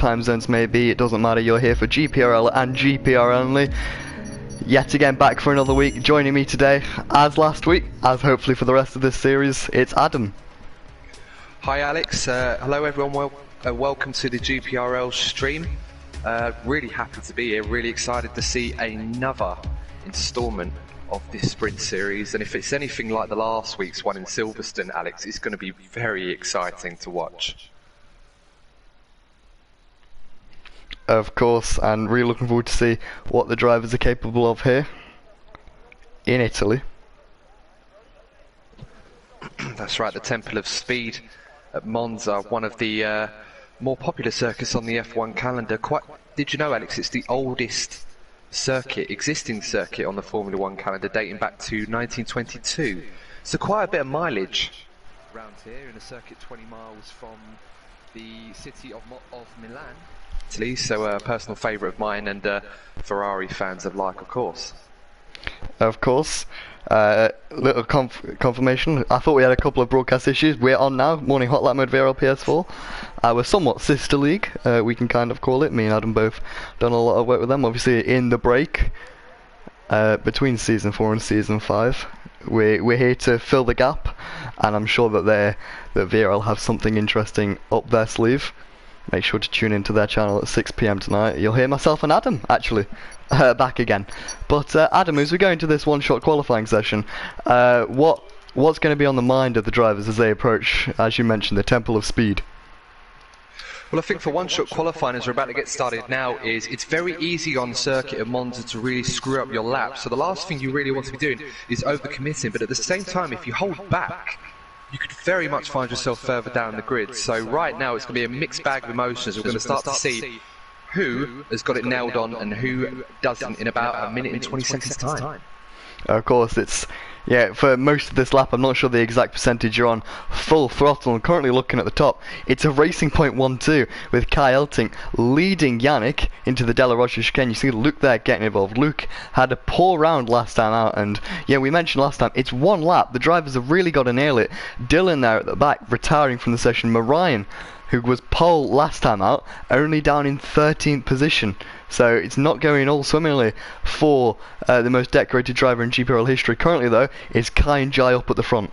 time zones may be, it doesn't matter, you're here for GPRL and GPR only. Yet again back for another week. Joining me today, as last week, as hopefully for the rest of this series, it's Adam. Hi Alex, hello everyone, welcome to the GPRL stream. Really happy to be here, really excited to see another instalment of this sprint series, and if it's anything like the last week's one in Silverstone, Alex, it's going to be very exciting to watch. Of course, and really looking forward to see what the drivers are capable of here in Italy. That's right, the Temple of Speed at Monza, one of the more popular circuits on the F1 calendar. Did you know, Alex, it's the oldest existing circuit on the Formula 1 calendar, dating back to 1922. So quite a bit of mileage around here in a circuit 20 miles from the city of Milan. So a personal favourite of mine, and Ferrari fans alike, of course. Of course. Little confirmation. I thought we had a couple of broadcast issues. We're on now. Morning Hot Lap Mode VRL PS4. We're somewhat sister league, we can kind of call it. Me and Adam both done a lot of work with them. Obviously in the break between Season 4 and Season 5. We're here to fill the gap, and I'm sure that VRL have something interesting up their sleeve. Make sure to tune into their channel at 6 PM tonight. You'll hear myself and Adam, actually, back again. But Adam, as we go into this one-shot qualifying session, what's going to be on the mind of the drivers as they approach, as you mentioned, the Temple of Speed? Well, I think for one-shot qualifying, as we're about to get started now, it's very easy on the circuit of Monza to really screw up your lap. So the last thing you really want to be doing is over-committing. But at the same time, if you hold back, you could very much find yourself further down the grid. So right now it's going to be a mixed bag of emotions. We're going to start to see who has got it nailed on and who doesn't in about a minute and 20 seconds time. Of course, for most of this lap, I'm not sure the exact percentage you're on full throttle. I'm currently looking at the top. It's a Racing Point 1-2 with Kai Elting leading Yannick into the Della Rocha chicane. You see Luke there getting involved. Luke had a poor round last time out, and yeah, we mentioned last time, it's one lap. The drivers have really got to nail it. Dylan there at the back, retiring from the session. Marion, who was pole last time out, only down in 13th position. So it's not going all swimmingly for the most decorated driver in GPRL history. Currently, though, is Kai and Jai up at the front.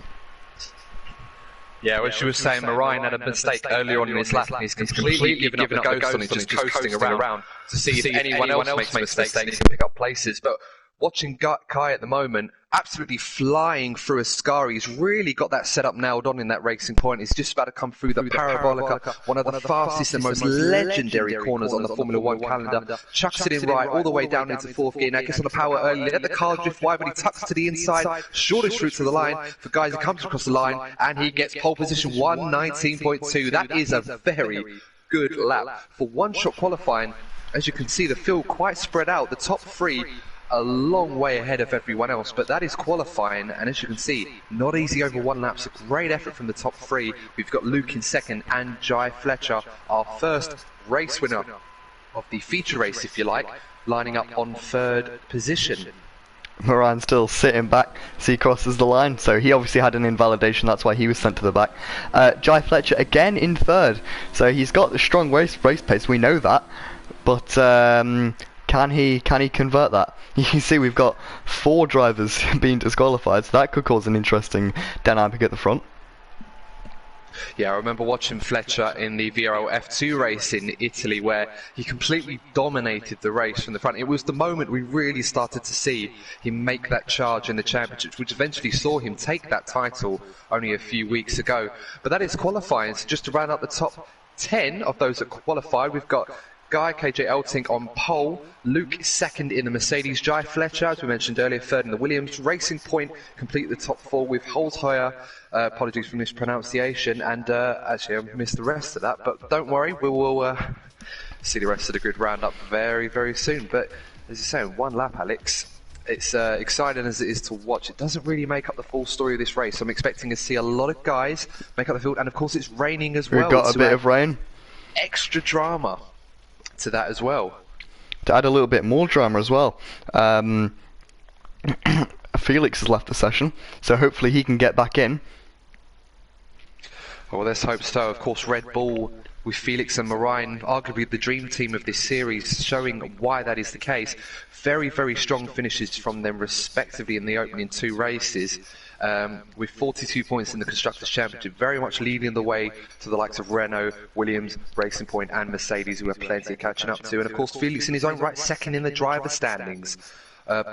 Yeah, as you were saying, Marion had a mistake earlier on in his lap, and he's completely given up the ghost on it, just coasting around to see if anyone else makes mistakes and he can pick up places. But watching Kai at the moment, absolutely flying through Ascari. He's really got that setup nailed on in that Racing Point. He's just about to come through the Parabolica, one of the fastest and most legendary corners on the Formula 1 calendar. Chucks it in right, all the way down into fourth gear. Now gets on the power early, let the car drift wide, but he tucks to the inside. Shortest route to the line for guys who comes across the line, and he gets pole position 1:19.2. That is a very good lap. For one-shot qualifying, as you can see, the field quite spread out. The top three a long way ahead of everyone else, but that is qualifying, and as you can see, not easy over one lap. So great effort from the top three. We've got Luke in second and Jai Fletcher, our first race winner of the feature race, if you like, lining up on third position. Moran still sitting back, so he crosses the line, so he obviously had an invalidation, that's why he was sent to the back. Jai Fletcher again in third, so he's got the strong race pace, we know that, but can he convert that? You can see we've got 4 drivers being disqualified, so that could cause an interesting dynamic at the front. Yeah, I remember watching Fletcher in the VRL F2 race in Italy, where he completely dominated the race from the front. It was the moment we really started to see him make that charge in the championship, which eventually saw him take that title only a few weeks ago. But that is qualifying, so just to round up the top 10 of those that qualified, we've got Guy KJ Elting on pole, Luke second in the Mercedes, Jai Fletcher, as we mentioned earlier, third in the Williams. Racing Point complete the top 4 with Holzheuer, apologies for mispronunciation, and actually I missed the rest of that, but don't worry, we will see the rest of the grid round up very, very soon. But as you're saying, one lap, Alex. It's exciting as it is to watch. It doesn't really make up the full story of this race. I'm expecting to see a lot of guys make up the field, and of course it's raining as well. We've got a bit of rain. Extra drama to that as well. To add a little bit more drama as well, Felix has left the session, so hopefully he can get back in. Well, let's hope so. Of course, Red Bull with Felix and Marine, arguably the dream team of this series, showing why that is the case. Very, very strong finishes from them respectively in the opening 2 races, with 42 points in the Constructors' Championship, very much leading the way to the likes of Renault, Williams, Racing Point and Mercedes, who have plenty of catching up to. And of course Felix in his own right, second in the driver standings.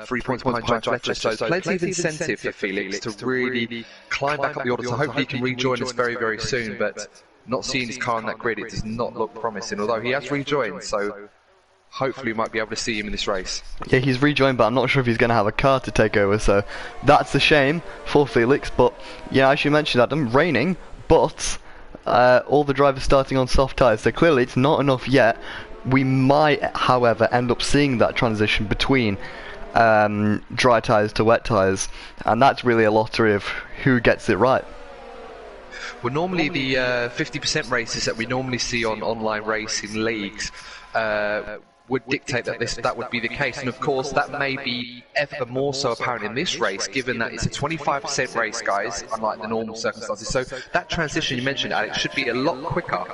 3 points behind Jai Fletcher, so plenty of incentive for Felix to really climb back up the order, so hopefully he can rejoin us very, very soon, but not seeing his car on that grid, it does not look promising, although he has rejoined, so hopefully we might be able to see him in this race. Yeah, he's rejoined, but I'm not sure if he's going to have a car to take over, so that's a shame for Felix. But yeah, as you mentioned, Adam, raining, but all the drivers starting on soft tyres, so clearly it's not enough yet. We might, however, end up seeing that transition between dry tyres to wet tyres, and that's really a lottery of who gets it right. Well, normally the 50% races that we normally see on online racing leagues would dictate that that would be the case, and of course that may be ever more so apparent in this race, given that it's a 25% race, guys, unlike the normal circumstances. So that transition you mentioned, Alex, should be a lot quicker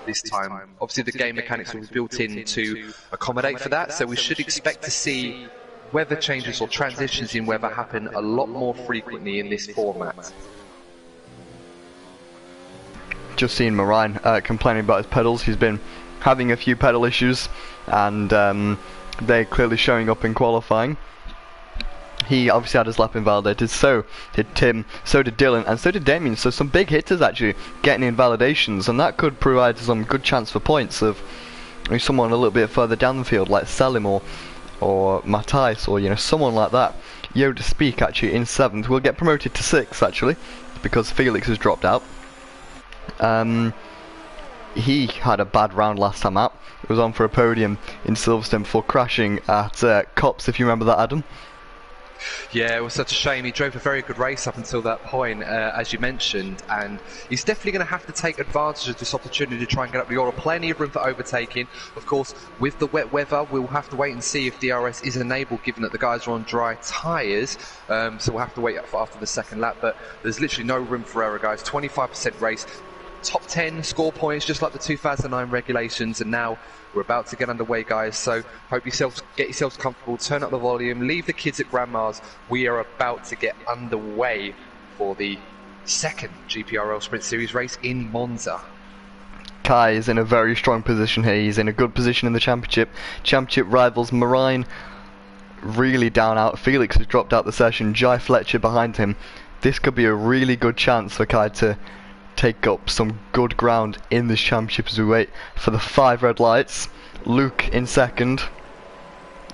this time. Obviously the game mechanics will be built in to accommodate for that, so we should expect to see weather changes or transitions in weather happen a lot more frequently in this format. Just seen Marine complaining about his pedals. He's been having a few pedal issues, and they're clearly showing up in qualifying. He obviously had his lap invalidated, so did Tim, so did Dylan, and so did Damien. So some big hitters actually getting invalidations, and that could provide some good chance for points of someone a little bit further down the field, like Salim or Matthijs, or someone like that. Yoda Speak actually in 7th will get promoted to 6th actually, because Felix has dropped out. He had a bad round last time out. It was on for a podium in Silverstone before crashing at Cops, if you remember that, Adam. Yeah, it was such a shame. He drove a very good race up until that point, as you mentioned, and he's definitely going to have to take advantage of this opportunity to try and get up the order. Plenty of room for overtaking. Of course, with the wet weather, we'll have to wait and see if DRS is enabled, given that the guys are on dry tyres, so we'll have to wait after the second lap, but there's literally no room for error, guys. 25% race, top 10 score points, just like the 2009 regulations, and now we're about to get underway, guys, so get yourselves comfortable, turn up the volume, leave the kids at grandma's. We are about to get underway for the second GPRL Sprint Series race in Monza. Kai is in a very strong position here. He's in a good position in the championship. Championship rivals Marine really down out. Felix has dropped out the session. Jai Fletcher behind him. This could be a really good chance for Kai to take up some good ground in this championship as we wait for the 5 red lights. Luke in 2nd.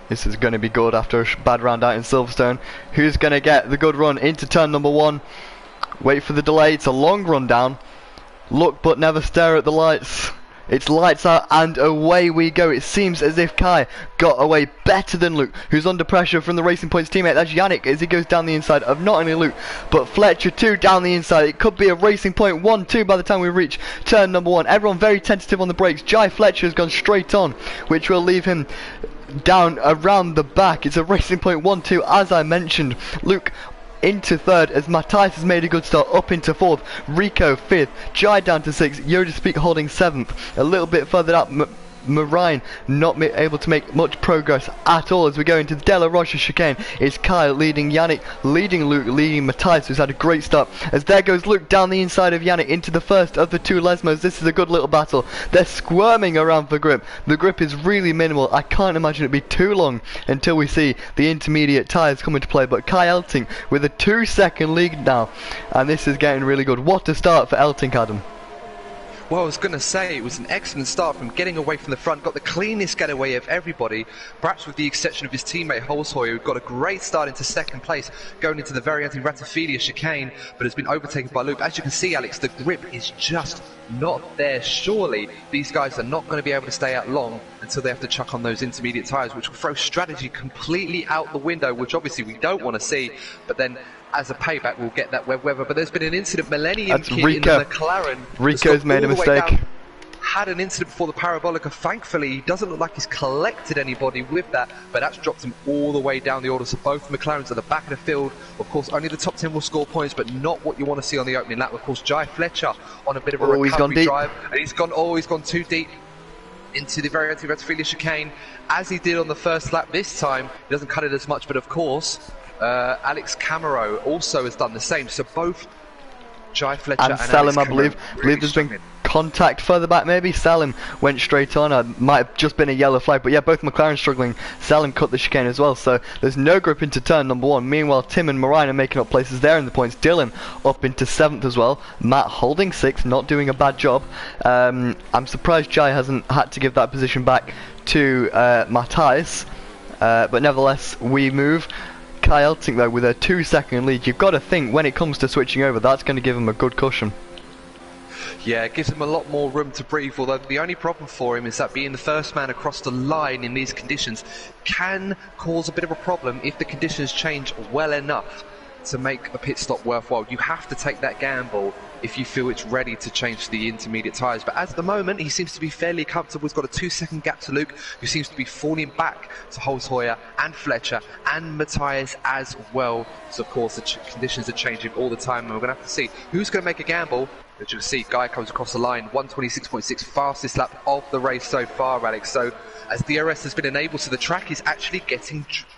This is going to be good after a bad round out in Silverstone. Who's going to get the good run into turn number 1? Wait for the delay. It's a long run down. Look but never stare at the lights. It's lights out and away we go. It seems as if Kai got away better than Luke, who's under pressure from the Racing Point's teammate. That's Yannick as he goes down the inside of not only Luke, but Fletcher too down the inside. It could be a Racing Point 1-2 by the time we reach turn number 1. Everyone very tentative on the brakes. Jai Fletcher has gone straight on, which will leave him down around the back. It's a Racing Point 1-2 as I mentioned. Luke into 3rd as Matthijs has made a good start, up into 4th, Rico 5th, Jai down to 6th, Yoda Speak holding 7th, a little bit further up, Marine not able to make much progress at all as we go into the De La Rocha chicane. It's Kyle leading Yannick, leading Luke, leading Matthijs, who's had a great start, as there goes Luke down the inside of Yannick into the first of the 2 Lesmos. This is a good little battle. They're squirming around for grip. The grip is really minimal. I can't imagine it'd be too long until we see the intermediate tyres come into play, but Kai Elting with a 2-second lead now, and this is getting really good. What a start for Elting, Adam. Well, I was going to say, it was an excellent start from getting away from the front, got the cleanest getaway of everybody, perhaps with the exception of his teammate Holzheuer, who got a great start into 2nd place, going into the very anti-Rataphilia chicane, but has been overtaken by Luke. As you can see, Alex, the grip is just not there. Surely these guys are not going to be able to stay out long until they have to chuck on those intermediate tyres, which will throw strategy completely out the window, which obviously we don't want to see, but then as a payback we'll get that web weather. But there's been an incident, Millennium Kid in the McLaren. Rico's made a mistake. had an incident before the Parabolica. Thankfully, he doesn't look like he's collected anybody with that, but that's dropped him all the way down the order. So both McLarens at the back of the field. Of course, only the top 10 will score points, but not what you want to see on the opening lap. Of course, Jai Fletcher on a bit of a recovery drive, and he's gone too deep into the very anti-Radfilia chicane, as he did on the first lap. This time, he doesn't cut it as much, but of course, Alex Camero also has done the same. So both Jai Fletcher and Salim, I believe there's struggling. been contact further back. Maybe Salim went straight on. It might have just been a yellow flag, but yeah, both McLaren struggling. Salim cut the chicane as well, so there's no grip into turn number 1. Meanwhile, Tim and Marine are making up places there in the points. Dylan up into 7th as well. Matt holding 6th, not doing a bad job. I'm surprised Jai hasn't had to give that position back to Matthias, but nevertheless, we move. Kai Elting though with a 2-second lead. You've got to think when it comes to switching over, that's going to give him a good cushion. Yeah, it gives him a lot more room to breathe, although the only problem for him is that being the first man across the line in these conditions can cause a bit of a problem if the conditions change well enough to make a pit stop worthwhile. You have to take that gamble if you feel it's ready to change the intermediate tyres. But at the moment, he seems to be fairly comfortable. He's got a 2-second gap to Luke, who seems to be falling back to Holzheuer and Fletcher and Matthias as well. So, of course, the conditions are changing all the time, and we're going to have to see who's going to make a gamble. As you'll see, Guy comes across the line, 126.6, fastest lap of the race so far, Alex. So, as DRS has been enabled, so the track is actually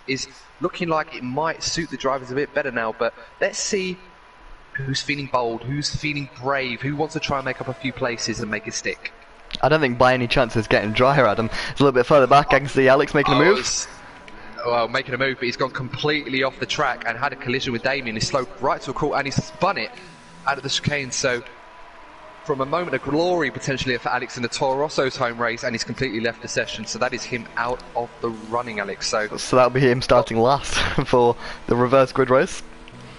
is looking like it might suit the drivers a bit better now. But let's see who's feeling bold, who's feeling brave, who wants to try and make up a few places and make it stick. I don't think by any chance it's getting drier, Adam. It's a little bit further back. I can see Alex making a move. Well, making a move, but he's gone completely off the track and had a collision with Damien. He slowed right to a crawl and he spun it out of the chicane. So, from a moment of glory potentially for Alex in the Toro Rosso's home race, and he's completely left the session. So that is him out of the running, Alex. So that'll be him starting last for the reverse grid race.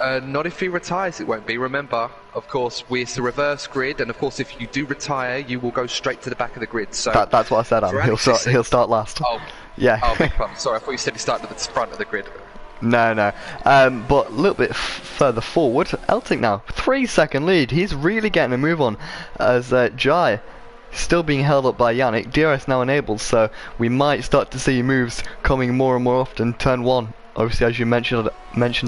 Not if he retires, it won't be. Remember, of course, it's a reverse grid, and of course, if you do retire, you will go straight to the back of the grid. So that's what I said. He'll start last. Oh, yeah. Oh, big fun. Sorry, I thought you said he started at the front of the grid. No. But a little bit further forward, Elting now 3-second lead. He's really getting a move on as Jai still being held up by Yannick. DRS now enabled, so we might start to see moves coming more and more often. Turn 1. Obviously, as you mentioned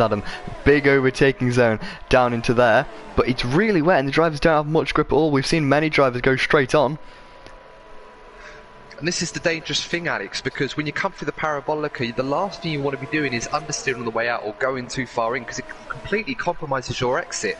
Adam, big overtaking zone down into there, but it's really wet and the drivers don't have much grip at all. We've seen many drivers go straight on. And this is the dangerous thing, Alex, because when you come through the Parabolica, the last thing you want to be doing is understeering on the way out or going too far in, because it completely compromises your exit.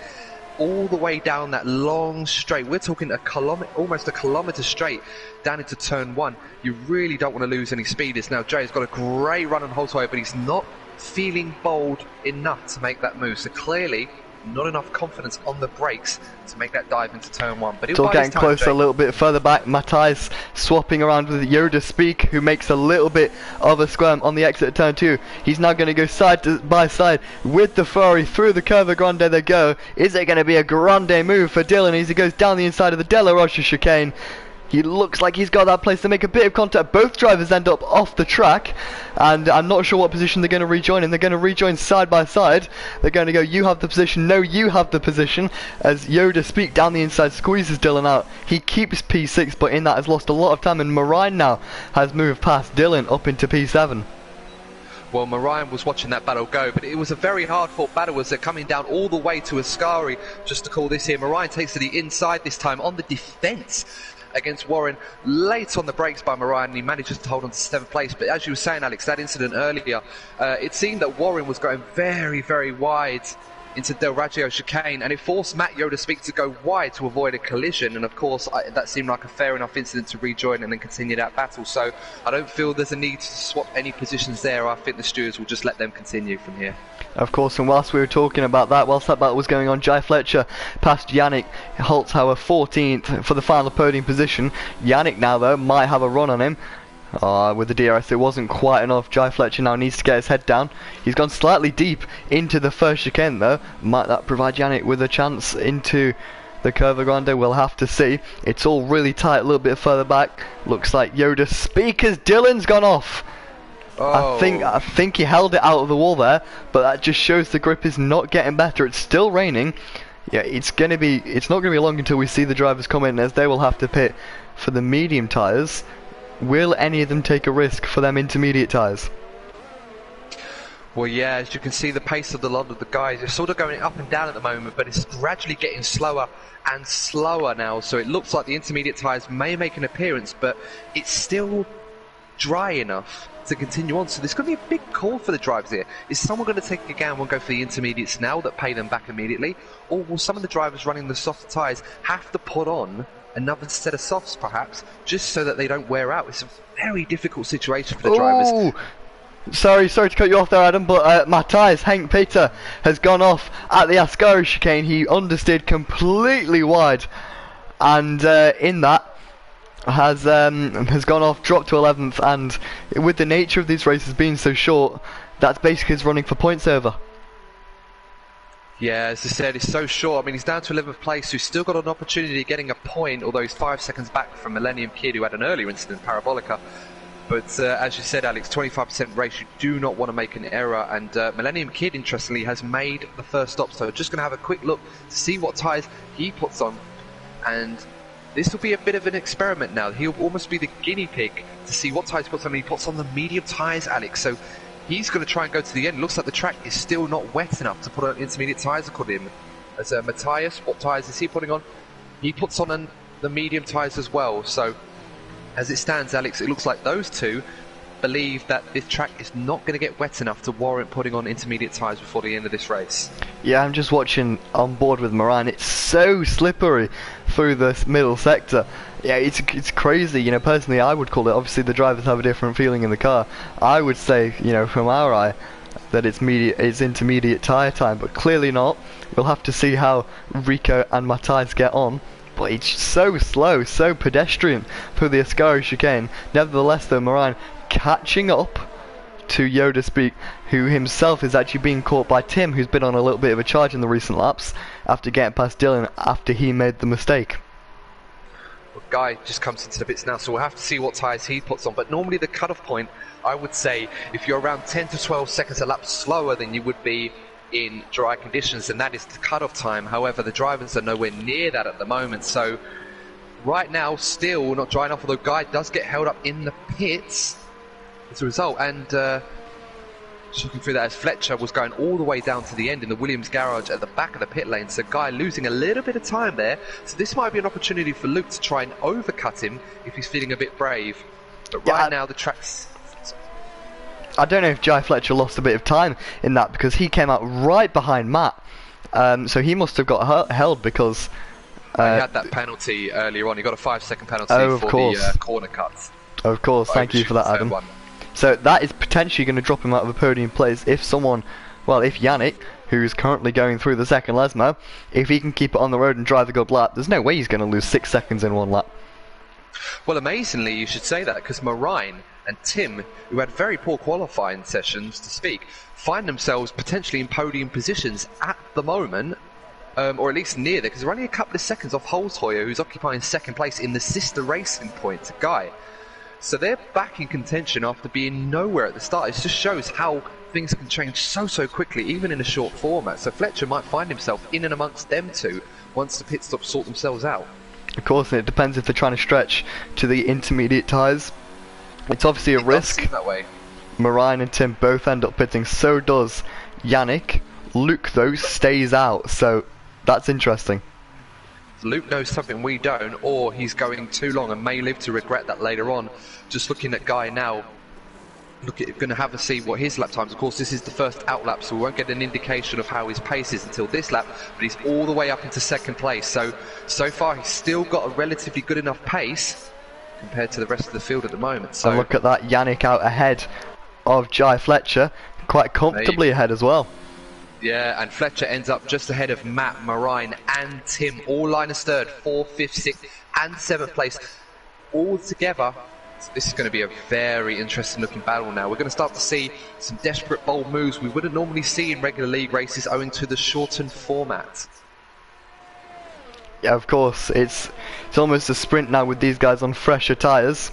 All the way down that long straight, we're talking almost a kilometre straight down into turn 1. You really don't want to lose any speeders. Now Jay's got a great run on Holzheuer, but he's not feeling bold enough to make that move. So clearly not enough confidence on the brakes to make that dive into turn 1. But it's all getting closer, a little bit further back. Matthias swapping around with Yoda Speak, who makes a little bit of a squirm on the exit of turn 2. He's now going to go side by side with the Ferrari through the Curva Grande. They go. Is it going to be a grande move for Dylan as he goes down the inside of the Della Rocha chicane? He looks like he's got that place to make a bit of contact. Both drivers end up off the track, and I'm not sure what position they're going to rejoin in. They're going to rejoin side by side. They're going to go, you have the position, no, you have the position, as Yoda Speak down the inside squeezes Dylan out. He keeps P6, but in that has lost a lot of time, and Marine now has moved past Dylan up into P7. Well, Marion was watching that battle go, but it was a very hard-fought battle as they're coming down all the way to Ascari, just to call this here. Marion takes to the inside this time on the defence against Warren, late on the brakes by Marion, and he manages to hold on to 7th place. But as you were saying, Alex, that incident earlier, it seemed that Warren was going very, very wide into Del Raggio chicane, and it forced Matt Yoda Speak to go wide to avoid a collision, and of course that seemed like a fair enough incident to rejoin and then continue that battle. So I don't feel there's a need to swap any positions there. I think the stewards will just let them continue from here. Of course, and whilst we were talking about that, whilst that battle was going on, Jai Fletcher passed Yannick Holzhauer 14th for the final podium position. Yannick now though might have a run on him. With the DRS it wasn't quite enough. Jai Fletcher now needs to get his head down. He's gone slightly deep into the first chicane though. Might that provide Yannick with a chance into the Curva Grande? We'll have to see. It's all really tight a little bit further back. Looks like Yoda Speakers. Dylan's gone off. Oh. I think he held it out of the wall there, but that just shows the grip is not getting better. It's still raining. Yeah, it's not gonna be long until we see the drivers come in, as they will have to pit for the medium tyres. Will any of them take a risk for them intermediate tyres? Well, yeah, as you can see, the pace of a lot of the guys is sort of going up and down at the moment, but it's gradually getting slower and slower now. So it looks like the intermediate tyres may make an appearance, but it's still dry enough to continue on. So there's going to be a big call for the drivers here. Is someone going to take a gamble and go for the intermediates now that pay them back immediately? Or will some of the drivers running the softer tyres have to put on another set of softs, perhaps, just so that they don't wear out? It's a very difficult situation for the drivers. Sorry to cut you off there, Adam, but my tyres, Henk Peter, has gone off at the Ascari chicane. He understeered completely wide, and in that has gone off, dropped to 11th, and with the nature of these races being so short, that's basically his running for points over. Yeah, as I said, it's so short. I mean, he's down to 11th place, who's still got an opportunity of getting a point, although he's 5 seconds back from Millennium Kid, who had an earlier incident, Parabolica. But as you said, Alex, 25% race, you do not want to make an error. And Millennium Kid, interestingly, has made the first stop. So just going to have a quick look to see what tyres he puts on. And this will be a bit of an experiment now. He'll almost be the guinea pig to see what tyres he puts on. And he puts on the medium tyres, Alex. So he's going to try and go to the end. Looks like the track is still not wet enough to put on intermediate tyres, according to him. As Matthias, what tyres is he putting on? He puts on the medium tyres as well. So as it stands, Alex, it looks like those two believe that this track is not going to get wet enough to warrant putting on intermediate tyres before the end of this race. Yeah, I'm just watching on board with Moran. It's so slippery through this middle sector. Yeah, it's crazy. You know, personally, I would call it. Obviously, the drivers have a different feeling in the car. I would say, you know, from our eye, that it's intermediate tyre time, but clearly not. We'll have to see how Rico and Matthias get on. But it's so slow, so pedestrian through the Ascari chicane. Nevertheless, though, Moran catching up to Yoda Speak, who himself is actually being caught by Tim, who's been on a little bit of a charge in the recent laps after getting past Dylan after he made the mistake. Well, Guy just comes into the pits now, so we'll have to see what tyres he puts on. But normally the cut-off point, I would say, if you're around 10 to 12 seconds a lap slower than you would be in dry conditions, and that is the cut-off time. However, the drivers are nowhere near that at the moment, so right now still not dry enough, although Guy does get held up in the pits as a result. And just looking through that, as Fletcher was going all the way down to the end in the Williams garage at the back of the pit lane, so Guy losing a little bit of time there. So this might be an opportunity for Luke to try and overcut him if he's feeling a bit brave. But right now the track's... I don't know if Jai Fletcher lost a bit of time in that, because he came out right behind Matt, so he must have got held because he had that penalty earlier on. He got a 5-second penalty for the corner cuts. Of course, thank you for that, Adam. So that is potentially going to drop him out of a podium place if someone, well, if Yannick, who's currently going through the second Lesmo, if he can keep it on the road and drive a good lap, there's no way he's going to lose 6 seconds in one lap. Well, amazingly, you should say that, because Marine and Tim, who had very poor qualifying sessions to speak, find themselves potentially in podium positions at the moment, or at least near there, because they're only a couple of seconds off Holzheuer, who's occupying second place in the sister racing point to Guy. So they're back in contention after being nowhere at the start. It just shows how things can change so quickly, even in a short format. So Fletcher might find himself in and amongst them two once the pit stops sort themselves out. Of course, and it depends if they're trying to stretch to the intermediate tyres. It's obviously a risk. That way. Marine and Tim both end up pitting, so does Yannick. Luke, though, stays out, so that's interesting. Luke knows something we don't, or he's going too long and may live to regret that later on. Just looking at Guy now, going to have a see what his lap times. Of course, this is the first out lap, so we won't get an indication of how his pace is until this lap, but he's all the way up into second place. So far, he's still got a relatively good enough pace compared to the rest of the field at the moment. So and look at that, Yannick out ahead of Jai Fletcher, quite comfortably ahead as well. Yeah, and Fletcher ends up just ahead of Matt, Marine and Tim, all liners third, 4th, 5th, 6th and 7th place, all together. So this is going to be a very interesting looking battle now. We're going to start to see some desperate bold moves we wouldn't normally see in regular league races owing to the shortened format. Yeah, of course, it's almost a sprint now with these guys on fresher tyres.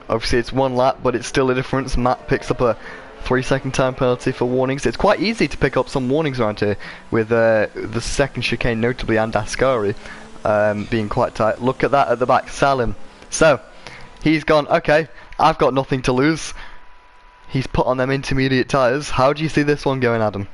Obviously it's one lap, but it's still a difference. Matt picks up a 3-second time penalty for warnings. It's quite easy to pick up some warnings around here with the second chicane notably and Ascari being quite tight. Look at that at the back, Salim So, he's gone, okay, I've got nothing to lose. He's put on them intermediate tyres. How do you see this one going, Adam?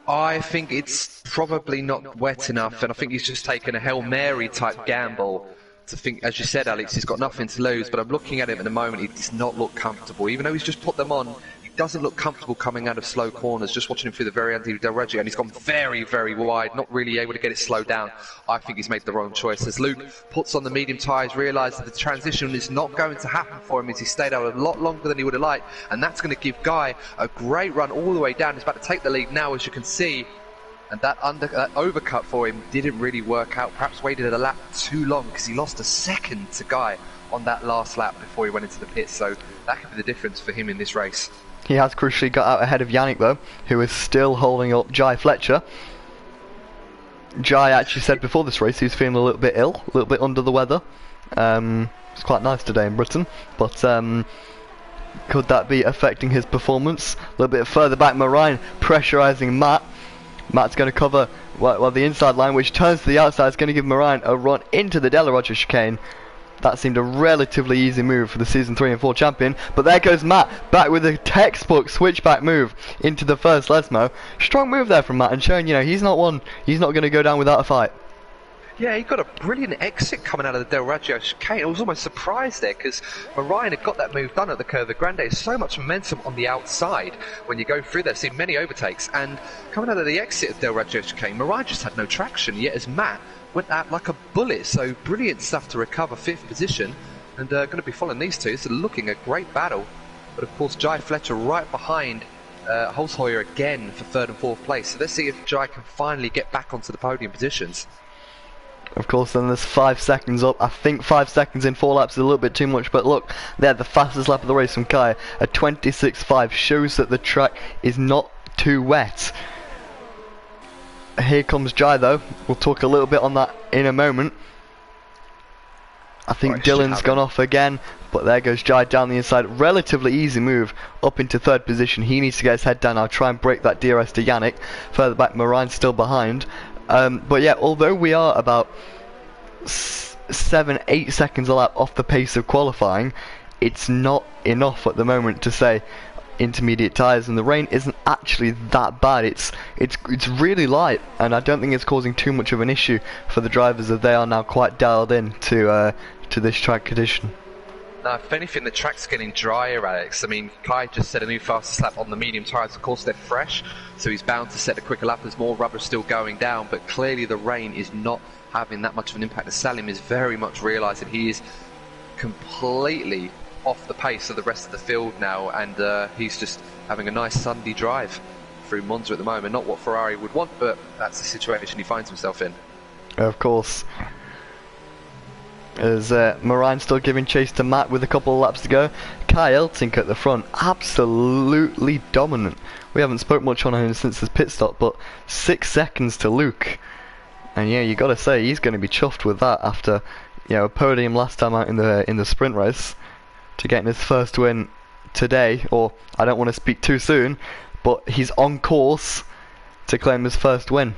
I think it's probably not wet enough, and I think he's just taken a Hail Mary type gamble to think, as you said, Alex, he's got nothing to lose, but I'm looking at him at the moment, he does not look comfortable. Even though he's just put them on, he doesn't look comfortable coming out of slow corners, just watching him through the very end of Del Reggio, and he's gone very, very wide, not really able to get it slowed down. I think he's made the wrong choice. As Luke puts on the medium tyres, realises that the transition is not going to happen for him, as he stayed out a lot longer than he would have liked, and that's going to give Guy a great run all the way down. He's about to take the lead now, as you can see. And that overcut for him didn't really work out. Perhaps waited a lap too long because he lost a second to Guy on that last lap before he went into the pits. So that could be the difference for him in this race. He has crucially got out ahead of Yannick though, who is still holding up Jai Fletcher. Jai actually said before this race he was feeling a little bit ill, a little bit under the weather. It's quite nice today in Britain, but could that be affecting his performance? A little bit further back, Marine pressurising Matt. Matt's going to cover the inside line, which turns to the outside. Is going to give Marine a run into the Del Reggio chicane. That seemed a relatively easy move for the Season 3 and 4 champion. But there goes Matt, back with a textbook switchback move into the first Lesmo. Strong move there from Matt, and showing, you know, he's not going to go down without a fight. Yeah, he got a brilliant exit coming out of the Del Reggio chicane. I was almost surprised there because Marine had got that move done at the Curva Grande. There's so much momentum on the outside when you go through there. I've seen many overtakes, and coming out of the exit of Del Reggio chicane, Marine just had no traction, yet as Matt went out like a bullet. So brilliant stuff to recover 5th position, and going to be following these two. So looking a great battle, but of course Jai Fletcher right behind Holzheuer again for 3rd and 4th place. So let's see if Jai can finally get back onto the podium positions. Of course, then there's 5 seconds up. I think 5 seconds in 4 laps is a little bit too much, but look, there, the fastest lap of the race from Kai, a 26.5, shows that the track is not too wet. Here comes Jai though. We'll talk a little bit on that in a moment. I think Dylan's gone off again, but there goes Jai down the inside. Relatively easy move up into 3rd position. He needs to get his head down now, try and break that DRS to Yannick. Further back, Marine's still behind. But yeah, although we are about 7-8 seconds a lap off the pace of qualifying, it's not enough at the moment to say intermediate tyres, and the rain isn't actually that bad. It's really light, and I don't think it's causing too much of an issue for the drivers, as they are now quite dialed in to this track condition. Now, if anything, the track's getting drier, Alex. I mean, Kai just set a new fastest lap on the medium tyres. Of course, they're fresh, so he's bound to set a quicker lap. There's more rubber still going down, but clearly the rain is not having that much of an impact. Salim is very much realising he is completely off the pace of the rest of the field now, and he's just having a nice Sunday drive through Monza at the moment. Not what Ferrari would want, but that's the situation he finds himself in. Of course. As Marine still giving chase to Matt with a couple of laps to go. Kai Eltink at the front, absolutely dominant. We haven't spoke much on him since his pit stop, but 6 seconds to Luke. And yeah, you gotta say, he's gonna be chuffed with that after, you know, a podium last time out in the sprint race, to getting his first win today. Or, I don't want to speak too soon, but he's on course to claim his first win.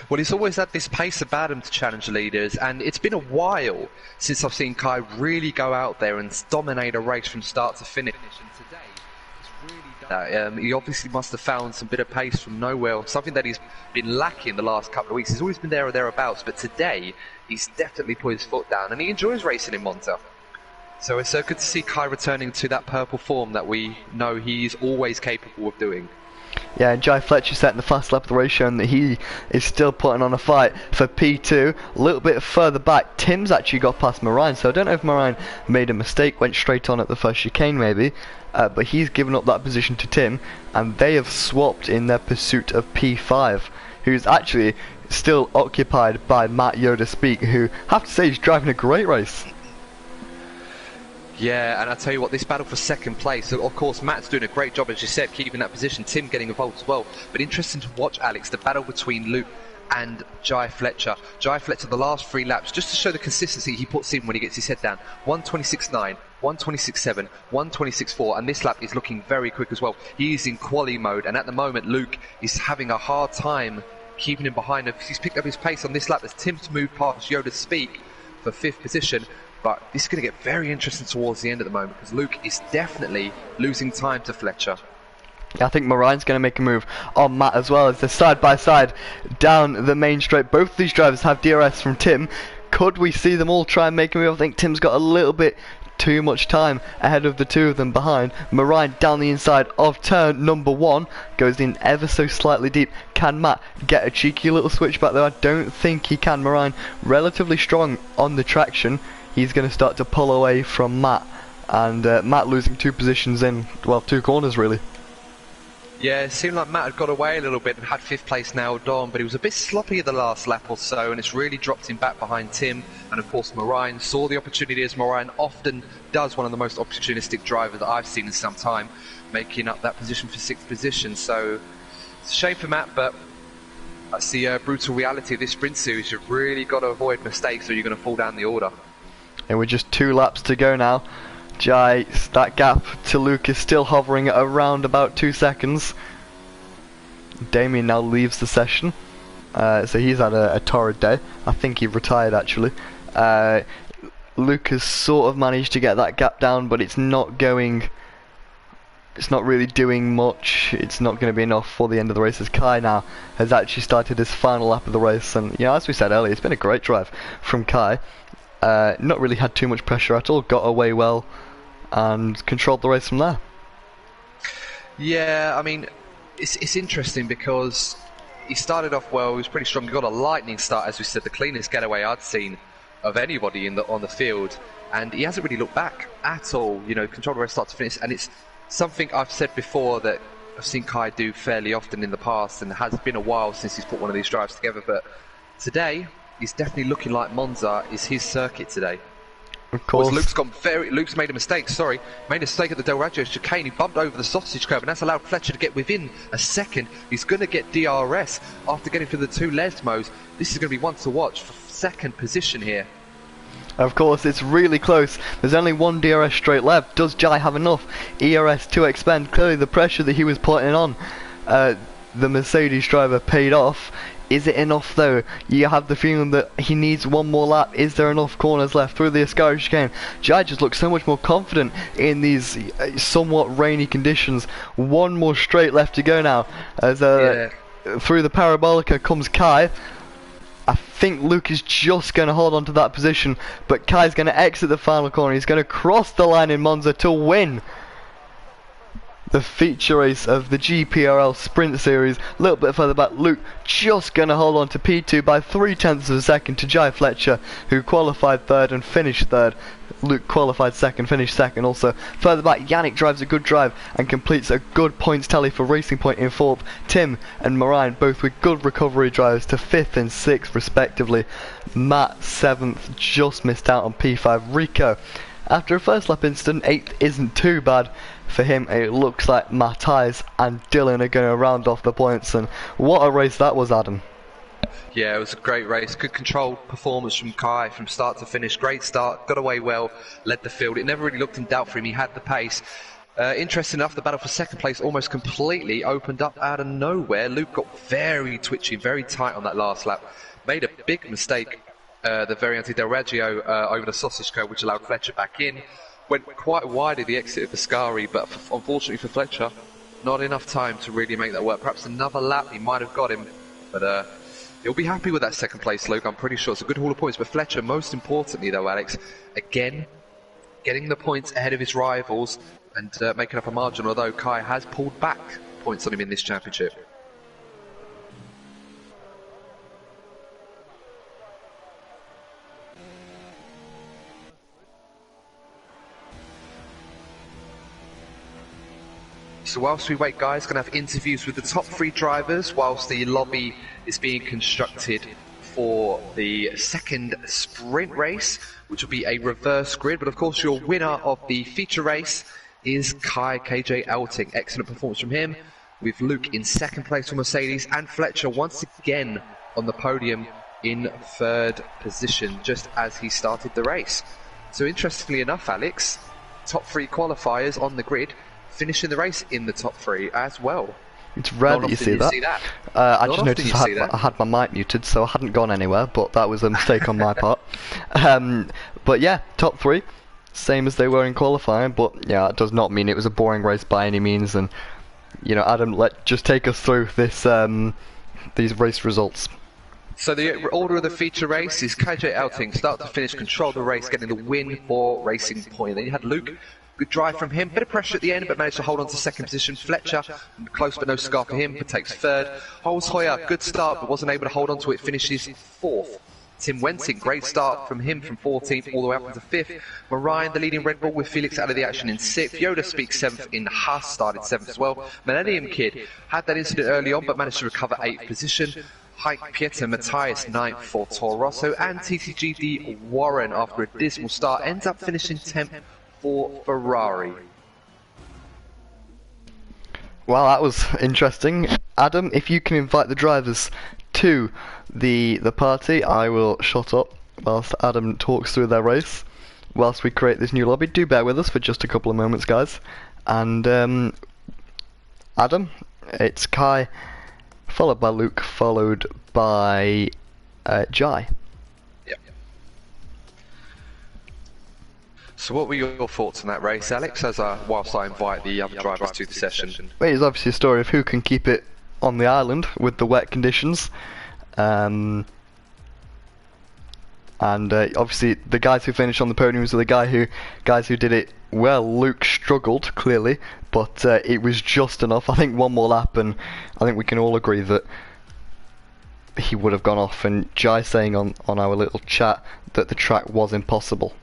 Well, he's always had this pace about him to challenge the leaders, and it's been a while since I've seen Kai really go out there and dominate a race from start to finish. And today, he's really done that. He obviously must have found some bit of pace from nowhere, something that he's been lacking the last couple of weeks. He's always been there or thereabouts, but today he's definitely put his foot down, and he enjoys racing in Monza. So it's good to see Kai returning to that purple form that we know he's always capable of doing. Yeah, and Jai Fletcher setting the fast lap of the race, showing that he is still putting on a fight for P2. A little bit further back, Tim's actually got past Marine, so I don't know if Marine made a mistake, went straight on at the first chicane maybe, but he's given up that position to Tim, and they have swapped in their pursuit of P5, who's actually still occupied by Matt Yoda Speak, who, I have to say, he's driving a great race. Yeah, and I tell you what, this battle for 2nd place, of course Matt's doing a great job, as you said, keeping that position, Tim getting involved as well, but interesting to watch, Alex, the battle between Luke and Jai Fletcher. Jai Fletcher, the last 3 laps, just to show the consistency he puts in when he gets his head down, 1:26.9, 1:26.7, 1:26.4, and this lap is looking very quick as well. He is in quali mode, and at the moment Luke is having a hard time keeping him behind. He's picked up his pace on this lap as Tim's moved past Yoda Speak, for 5th position. But this is going to get very interesting towards the end at the moment, because Luke is definitely losing time to Fletcher. I think Marine's going to make a move on Matt as well, as they're side by side down the main straight. Both of these drivers have DRS from Tim. Could we see them all try and make a move? I think Tim's got a little bit too much time ahead of the two of them behind. Marine down the inside of turn number 1, goes in ever so slightly deep. Can Matt get a cheeky little switch back there? I don't think he can. Marine relatively strong on the traction. He's going to start to pull away from Matt, and Matt losing 2 positions in, well, 2 corners really. Yeah, it seemed like Matt had got away a little bit and had 5th place nailed on, but he was a bit sloppy at the last lap or so, and it's really dropped him back behind Tim. And of course Marine saw the opportunity, as Marine often does, one of the most opportunistic drivers that I've seen in some time, making up that position for 6th position. So it's a shame for Matt, but that's the brutal reality of this sprint series. You've really got to avoid mistakes or you're going to fall down the order. And we're just 2 laps to go now. Jai, that gap to Luke is still hovering at around about 2 seconds. Damien now leaves the session, so he's had a torrid day. I think he retired actually. Luke has sort of managed to get that gap down, but it's not going. It's not really doing much. It's not going to be enough for the end of the race, as Kai now has actually started his final lap of the race. And you know, as we said earlier, it's been a great drive from Kai. Not really had too much pressure at all, got away well and controlled the race from there. Yeah, I mean, it's interesting because he started off well, he was pretty strong, he got a lightning start, as we said, the cleanest getaway I'd seen of anybody on the field, and he hasn't really looked back at all, you know, controlled the race start to finish. And it's something I've said before that I've seen Kai do fairly often in the past, and it has been a while since he's put one of these drives together, but today he's definitely looking like Monza is his circuit today. Of course. Luke's made a mistake, made a mistake at the Del Raggio chicane. He bumped over the sausage curb, and that's allowed Fletcher to get within a second. He's going to get DRS after getting through the 2 Lesmos. This is going to be one to watch for 2nd position here. Of course, it's really close. There's only 1 DRS straight left. Does Jai have enough ERS to expend? Clearly the pressure that he was putting on the Mercedes driver paid off. Is it enough though? You have the feeling that he needs 1 more lap. Is there enough corners left through the Ascari chicane? Jai just looks so much more confident in these somewhat rainy conditions. 1 more straight left to go now, as through the Parabolica comes Kai. I think Luke is just going to hold on to that position, but Kai's going to exit the final corner. He's going to cross the line in Monza to win the feature race of the GPRL Sprint Series. A little bit further back, Luke just going to hold on to P2 by 0.3 of a second to Jai Fletcher, who qualified 3rd and finished 3rd. Luke qualified 2nd, finished 2nd also. Further back, Yannick drives a good drive and completes a good points tally for Racing Point in 4th. Tim and Marine both with good recovery drives to 5th and 6th respectively. Matt 7th, just missed out on P5. Rico, after a first lap incident, 8th isn't too bad for him. It looks like Matthias and Dylan are going to round off the points, and what a race that was, Adam. Yeah, it was a great race. Good controlled performance from Kai from start to finish. Great start, got away well, led the field. It never really looked in doubt for him. He had the pace. Interesting enough, the battle for 2nd place almost completely opened up out of nowhere. Luke got very twitchy, very tight on that last lap. Made a big mistake, the Variante Del Raggio over the sausage curb, which allowed Fletcher back in. Went quite wide at the exit of Ascari, but unfortunately for Fletcher, not enough time to really make that work. Perhaps another lap, he might have got him, but he'll be happy with that 2nd place, Luke. I'm pretty sure it's a good haul of points. But Fletcher, most importantly though, Alex, again, getting the points ahead of his rivals and making up a margin, although Kai has pulled back points on him in this championship. So whilst we wait, guys, going to have interviews with the top 3 drivers whilst the lobby is being constructed for the 2nd sprint race, which will be a reverse grid. But of course, your winner of the feature race is Kai KJ Elting. Excellent performance from him, with Luke in 2nd place for Mercedes and Fletcher once again on the podium in 3rd position, just as he started the race. So interestingly enough, Alex, top 3 qualifiers on the grid, finishing the race in the top 3 as well. It's rare that you see that. I just noticed I had my mic muted, so I hadn't gone anywhere, but that was a mistake on my part. But yeah, top 3, same as they were in qualifying, but yeah, it does not mean it was a boring race by any means. And you know, Adam, just take us through this these race results. So the order of the feature race is KJ Elting, start to finish, control the race, getting the win for Racing Point. Then you had Luke, good drive from him, bit of pressure at the end, but managed to hold on to second position. Fletcher, close but no scar for him, but takes third. Holmes Hoyer, good start, but wasn't able to hold on to it, finishes fourth. Tim Wenting, great start from him from 14th all the way up to 5th. Marine, the leading Red Bull, with Felix out of the action in 6th. Yoda Speaks 7th in Haas, started 7th as well. Millennium Kid had that incident early on, but managed to recover 8th position. Hike Pieter Matthias 9th for Toro Rosso, and TCGD Warren, after a dismal start, ends up finishing 10th for Ferrari. Well, that was interesting. Adam, if you can invite the drivers to the party, I will shut up whilst Adam talks through their race, whilst we create this new lobby. Do bear with us for just a couple of moments, guys. And Adam, it's Kai, followed by Luke, followed by Jai. Yep. So what were your thoughts on that race, Alex, as whilst I invite the other drivers to the session? Well, it's obviously a story of who can keep it on the island with the wet conditions. And obviously the guys who finished on the podiums are the guys who did it well. Luke struggled, clearly, but it was just enough. I think one more lap and I think we can all agree that he would have gone off. And Jai saying on our little chat that the track was impossible.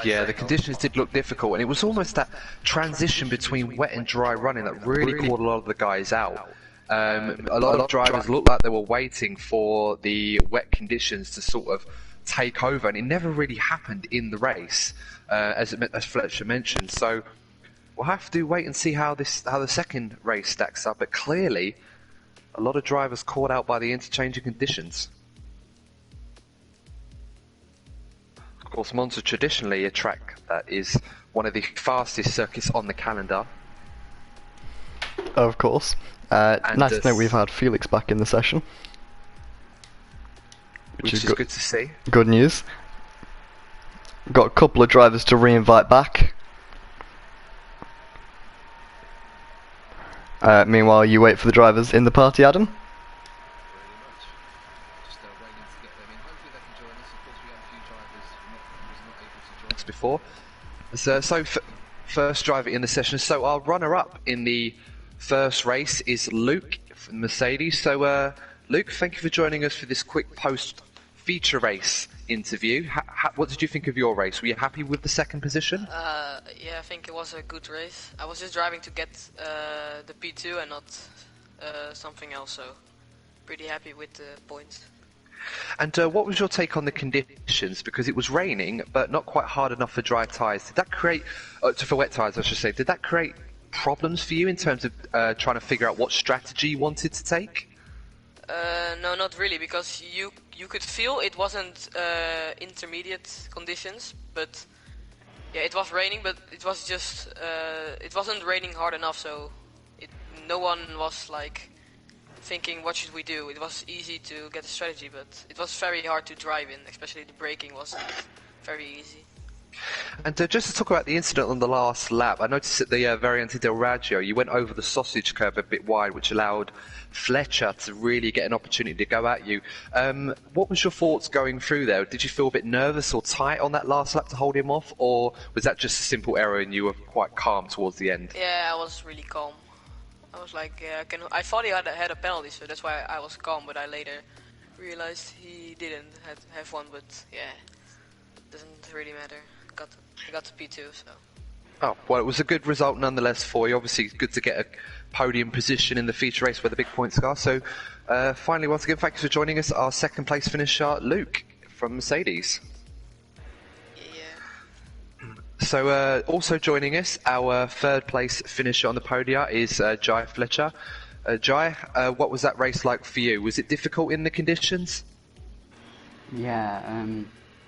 Yeah, the conditions did look difficult, and it was almost that transition between wet and dry running that really caught a lot of the guys out. A lot of drivers looked like they were waiting for the wet conditions to sort of take over, and it never really happened in the race, as Fletcher mentioned. So we'll have to wait and see how the second race stacks up. But clearly, a lot of drivers caught out by the interchanging conditions. Of course, Monza traditionally a track that is one of the fastest circuits on the calendar. Of course. Nice to know we've had Felix back in the session, which is good to see. Good news. Got a couple of drivers to re-invite back. Meanwhile, you wait for the drivers in the party, Adam. Before. So first driver in the session. So our runner-up in the first race is Luke from Mercedes. So Luke, thank you for joining us for this quick post-feature race interview. What did you think of your race? Were you happy with the second position? Yeah, I think it was a good race. I was just driving to get the P2 and not something else, so pretty happy with the points. And what was your take on the conditions? Because it was raining, but not quite hard enough for dry tyres. Did that create, for wet tyres I should say, did that create problems for you in terms of trying to figure out what strategy you wanted to take? No, not really, because you could feel it wasn't intermediate conditions, but yeah, it was raining, but it was just, it wasn't raining hard enough, so no one was like thinking what should we do. It was easy to get a strategy, but it was very hard to drive in, especially the braking wasn't very easy. And just to talk about the incident on the last lap, I noticed at the Variante del Raggio you went over the sausage curb a bit wide, which allowed Fletcher to really get an opportunity to go at you. What was your thoughts going through there? Did you feel a bit nervous or tight on that last lap to hold him off, or was that just a simple error and you were quite calm towards the end? Yeah, I was really calm. I was like, yeah, I thought he had a penalty, so that's why I was calm, but I later realized he didn't have one, but yeah, doesn't really matter. I got to P2, so. Oh, well, it was a good result nonetheless for you. Obviously, good to get a podium position in the feature race where the big points are. So, finally, once again, thanks for joining us. Our second place finisher, Luke, from Mercedes. So also joining us, our third place finisher on the podium is Jai Fletcher. Jai, what was that race like for you? Was it difficult in the conditions? Yeah,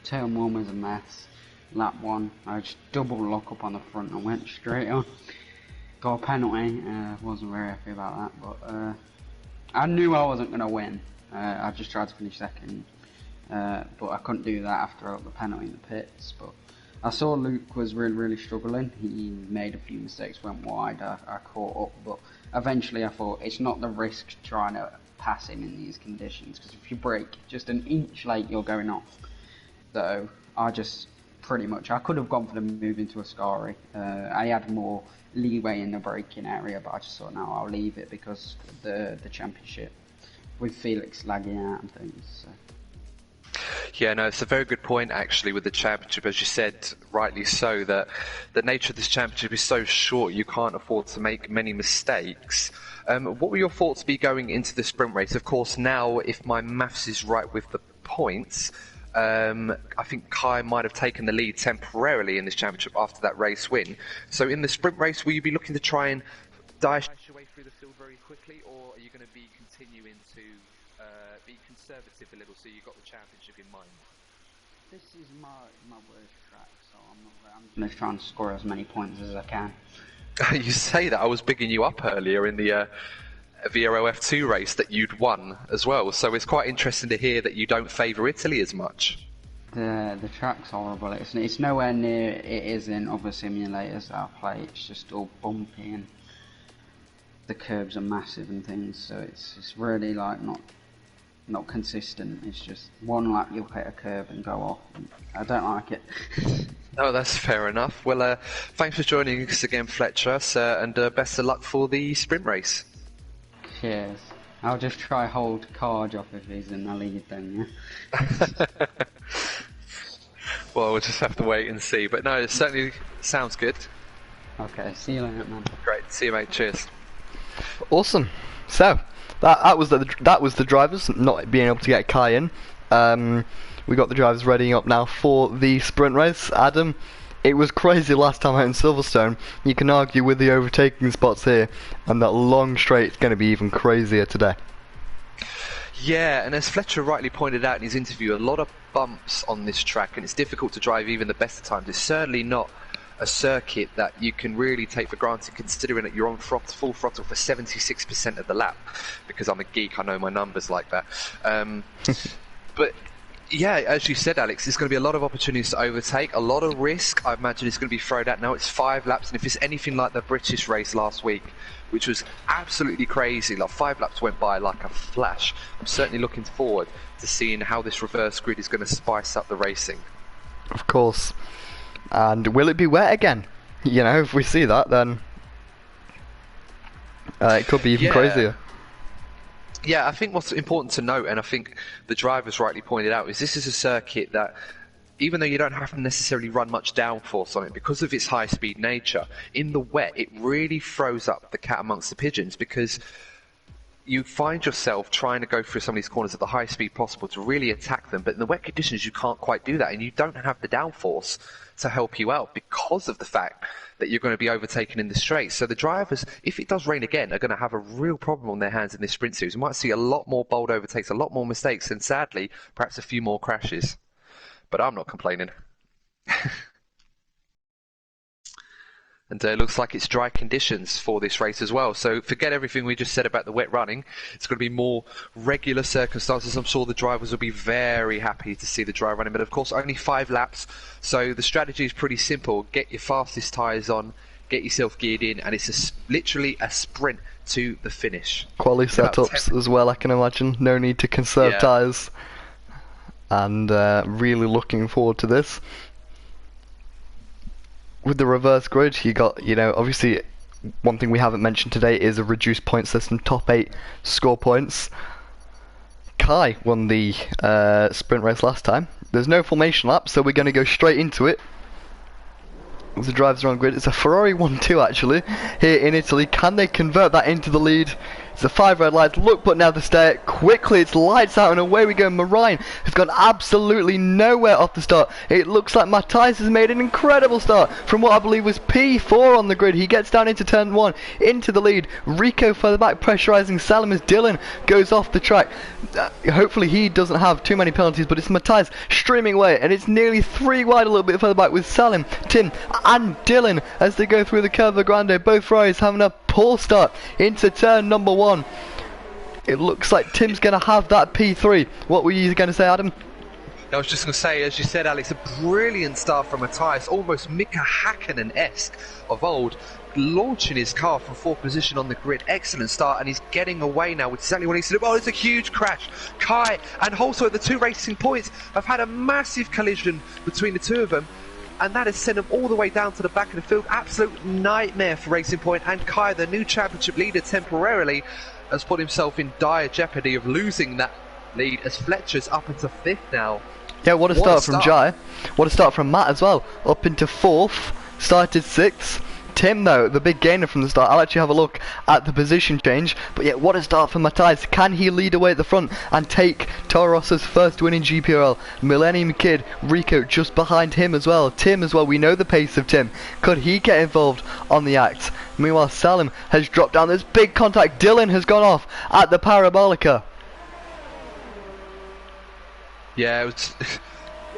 turn 1 was a mess. Lap 1, I just double lock up on the front and went straight on. got a penalty. Wasn't very happy about that, but I knew I wasn't going to win. I just tried to finish second, but I couldn't do that after I got the penalty in the pits. But I saw Luke was really struggling. He made a few mistakes, went wide. I caught up, but eventually I thought it's not the risk trying to pass him in these conditions, because if you break just an inch late, you're going off. So I just pretty much, I could have gone for the move into Ascari. I had more leeway in the braking area, but I just thought, no, I'll leave it because of the championship with Felix lagging out and things. So. Yeah, no, it's a very good point actually with the championship, as you said, rightly so, that the nature of this championship is so short, you can't afford to make many mistakes. What were your thoughts be going into the sprint race? Of course, now, if my maths is right with the points, I think Kai might have taken the lead temporarily in this championship after that race win. So in the sprint race, will you be looking to try and dash your way through the field very quickly, or are you going to be continuing to be conservative a little so you've got the championship in mind? This is my worst track, so I'm going to try and score as many points as I can. You say that. I was bigging you up earlier in the VRO F2 race that you'd won as well, so it's quite interesting to hear that you don't favour Italy as much. The track's horrible. It's nowhere near it is in other simulators that I play. It's just all bumpy and the curbs are massive and things, so it's really like not consistent. It's just one lap you'll hit a curb and go off. I don't like it. Oh, that's fair enough. Well, thanks for joining us again, Fletcher, and best of luck for the sprint race. Cheers. I'll just try hold Carge off if he's in the lead then, yeah? Well, we'll just have to wait and see. But no, it certainly sounds good. Okay, see you later, man. Great. See you, mate. Cheers. Awesome. So, that was the drivers not being able to get Kai in. We got the drivers readying up now for the sprint race. Adam, it was crazy last time out in Silverstone. You can argue with the overtaking spots here, and that long straight's going to be even crazier today. Yeah, and as Fletcher rightly pointed out in his interview, a lot of bumps on this track, and it's difficult to drive even the best of times. It's certainly not a circuit that you can really take for granted, considering that you're on full throttle for 76% of the lap. Because I'm a geek, I know my numbers like that. But yeah, as you said, Alex, there's going to be a lot of opportunities to overtake, a lot of risk. I imagine it's going to be thrown out. Now it's 5 laps, and if it's anything like the British race last week, which was absolutely crazy, like 5 laps went by like a flash, I'm certainly looking forward to seeing how this reverse grid is going to spice up the racing. Of course. And will it be wet again? You know, if we see that, then it could be even crazier. Yeah, I think what's important to note, and I think the drivers rightly pointed out, is this is a circuit that, even though you don't have to necessarily run much downforce on it, because of its high-speed nature, in the wet, it really throws up the cat amongst the pigeons, because you find yourself trying to go through some of these corners at the highest speed possible to really attack them, but in the wet conditions, you can't quite do that, and you don't have the downforce to help you out because of the fact that you're going to be overtaken in the straight. So the drivers, if it does rain again, are going to have a real problem on their hands in this sprint series. We might see a lot more bold overtakes, a lot more mistakes, and sadly, perhaps a few more crashes. But I'm not complaining. And it looks like it's dry conditions for this race as well. So forget everything we just said about the wet running. It's going to be more regular circumstances. I'm sure the drivers will be very happy to see the dry running. But of course, only 5 laps. So the strategy is pretty simple. Get your fastest tyres on, get yourself geared in, and it's literally a sprint to the finish. Quali setups as well, I can imagine. No need to conserve tyres. And really looking forward to this. With the reverse grid, you got, obviously one thing we haven't mentioned today is a reduced point system, top 8 score points. Kai won the sprint race last time. There's no formation lap, so we're going to go straight into it. The drivers are on grid. It's a Ferrari 1-2 actually, here in Italy. Can they convert that into the lead? It's the 5 red lights. Look, but now the stair. Quickly, it's lights out and away we go. Marine has gone absolutely nowhere off the start. It looks like Matthias has made an incredible start from what I believe was P4 on the grid. He gets down into turn 1, into the lead. Rico further back, pressurising Salim as Dylan goes off the track. Hopefully he doesn't have too many penalties, but it's Matthias streaming away, and it's nearly 3 wide a little bit further back with Salim, Tim and Dylan as they go through the Curva Grande. Both Ferraris having a poor start into turn number 1. It looks like Tim's going to have that P3. What were you going to say, Adam? I was just going to say, as you said, Alex, a brilliant start from Matthias, almost Mika Hakkinen-esque of old, launching his car from 4th position on the grid. Excellent start, and he's getting away now with exactly what he said. Oh, it's a huge crash. Kai and also the 2 racing points have had a massive collision between the 2 of them, and that has sent them all the way down to the back of the field. Absolute nightmare for Racing Point, and Kai, the new championship leader, temporarily has put himself in dire jeopardy of losing that lead as Fletcher's up into 5th now. Yeah, what a start from Jai. What a start from Matt as well. Up into 4th, started 6th. Tim, though, the big gainer from the start. I'll actually have a look at the position change. But yeah, what a start for Matthias. Can he lead away at the front and take Toro Rosso's first win in GPRL? Millennium Kid, Rico just behind him as well. Tim as well, we know the pace of Tim. Could he get involved on the act? Meanwhile, Salim has dropped down. There's big contact. Dylan has gone off at the Parabolica. Yeah, it was...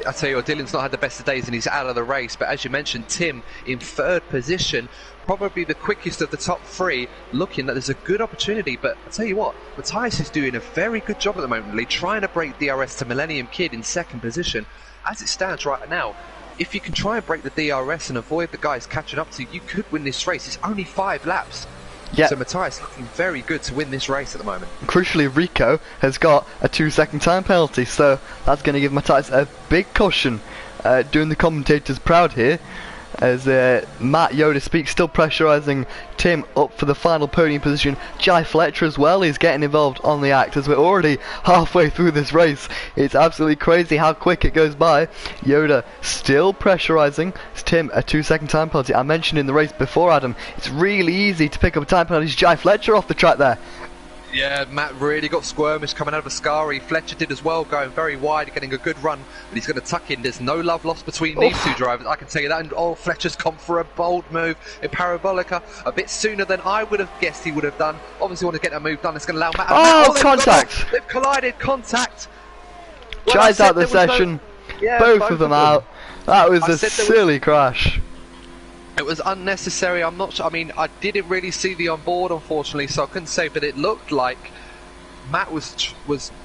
I tell you what, Dylan's not had the best of days and he's out of the race, but as you mentioned, Tim in 3rd position, probably the quickest of the top 3, looking that there's a good opportunity. But I tell you what, Matthias is doing a very good job at the moment, trying to break DRS to Millennium Kid in 2nd position. As it stands right now, if you can try and break the DRS and avoid the guys catching up to you, you could win this race. It's only 5 laps. Yeah. So Matthias looking very good to win this race at the moment. Crucially, Rico has got a 2-second time penalty, so that's going to give Matthias a big caution. Doing the commentators proud here, as Matt Yoda speaks, still pressurising Tim up for the final podium position. Jai Fletcher as well is getting involved on the act, as we're already halfway through this race. It's absolutely crazy how quick it goes by. Yoda still pressurising. It's Tim, a 2-second time penalty. I mentioned in the race before, Adam, it's really easy to pick up a time penalty. It's Jai Fletcher off the track there. Yeah, Matt really got squirmish coming out of Ascari. Fletcher did as well, going very wide, getting a good run, but he's going to tuck in. There's no love lost between these 2 drivers, I can tell you that. And Fletcher's come for a bold move in Parabolica a bit sooner than I would have guessed he would have done. Obviously want to get a move done. It's going to allow Matt... Contact! They've collided, contact! Jai's out the session. Both of them out. That was a silly crash. It was unnecessary. I'm not sure. I mean, I didn't really see the onboard, unfortunately, so I couldn't say. But it looked like Matt was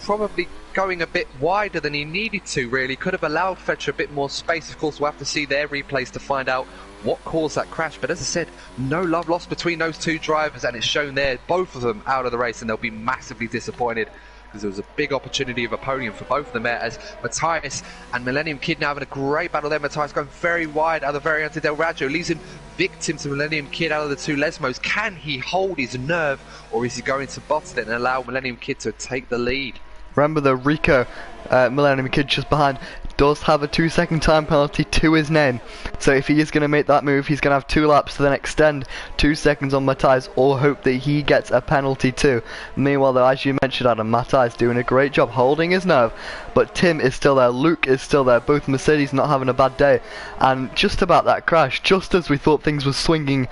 probably going a bit wider than he needed to. Really, could have allowed Fletcher a bit more space. Of course, we'll have to see their replays to find out what caused that crash. But as I said, no love lost between those 2 drivers, and it's shown there. Both of them out of the race, and they'll be massively disappointed, because there was a big opportunity of a podium for both of them there, as Matthias and Millennium Kid now having a great battle there. Matthias going very wide out of the variante del Raggio, leaves him victim to Millennium Kid out of the 2 Lesmos. Can he hold his nerve, or is he going to bottle it and allow Millennium Kid to take the lead? Remember, the Rico Millennium Kid just behind does have a 2-second time penalty to his name, so if he is going to make that move, he's going to have 2 laps to then extend 2 seconds on Matthias, or hope that he gets a penalty too. Meanwhile, though, as you mentioned, Adam, Matthias doing a great job holding his nerve, but Tim is still there, Luke is still there, both Mercedes not having a bad day. And just about that crash, just as we thought things were swinging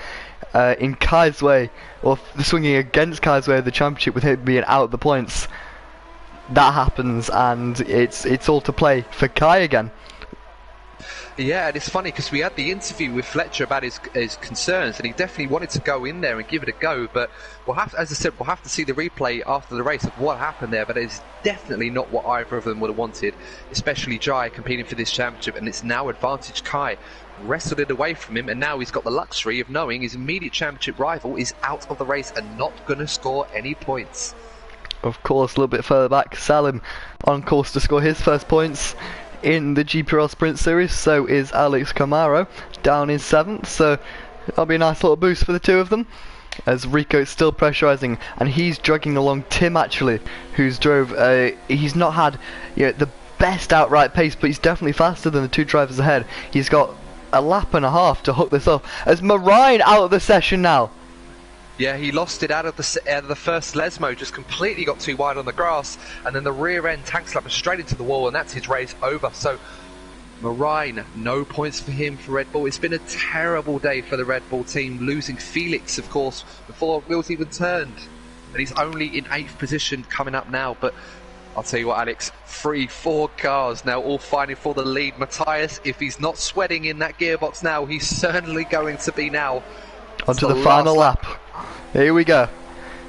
in Kai's way, or swinging against Kai's way of the championship with him being out of the points, that happens, and it's all to play for Kai again. Yeah, and it's funny because we had the interview with Fletcher about his concerns, and he definitely wanted to go in there and give it a go. But we'll have, as I said, we'll have to see the replay after the race of what happened there. But it's definitely not what either of them would have wanted, especially Jai competing for this championship, and it's now advantage Kai. Wrestled it away from him, and now he's got the luxury of knowing his immediate championship rival is out of the race and not going to score any points. Of course, a little bit further back, Salim on course to score his first points in the GPRL Sprint Series. So is Alex Camaro, down in 7th, so that'll be a nice little boost for the 2 of them, as Rico is still pressurising, and he's dragging along Tim, actually, who's drove, he's not had the best outright pace, but he's definitely faster than the 2 drivers ahead. He's got a lap and a half to hook this off, as Marine out of the session now. Yeah, he lost it out of the first Lesmo, just completely got too wide on the grass, and then the rear end tank slapper straight into the wall, and that's his race over. So Marine, no points for him for Red Bull. It's been a terrible day for the Red Bull team, losing Felix, of course, before wheels even turned. And he's only in 8th position coming up now, but I'll tell you what, Alex, 4 cars now all fighting for the lead. Matthias, if he's not sweating in that gearbox now, he's certainly going to be now. Onto the final lap. Here we go.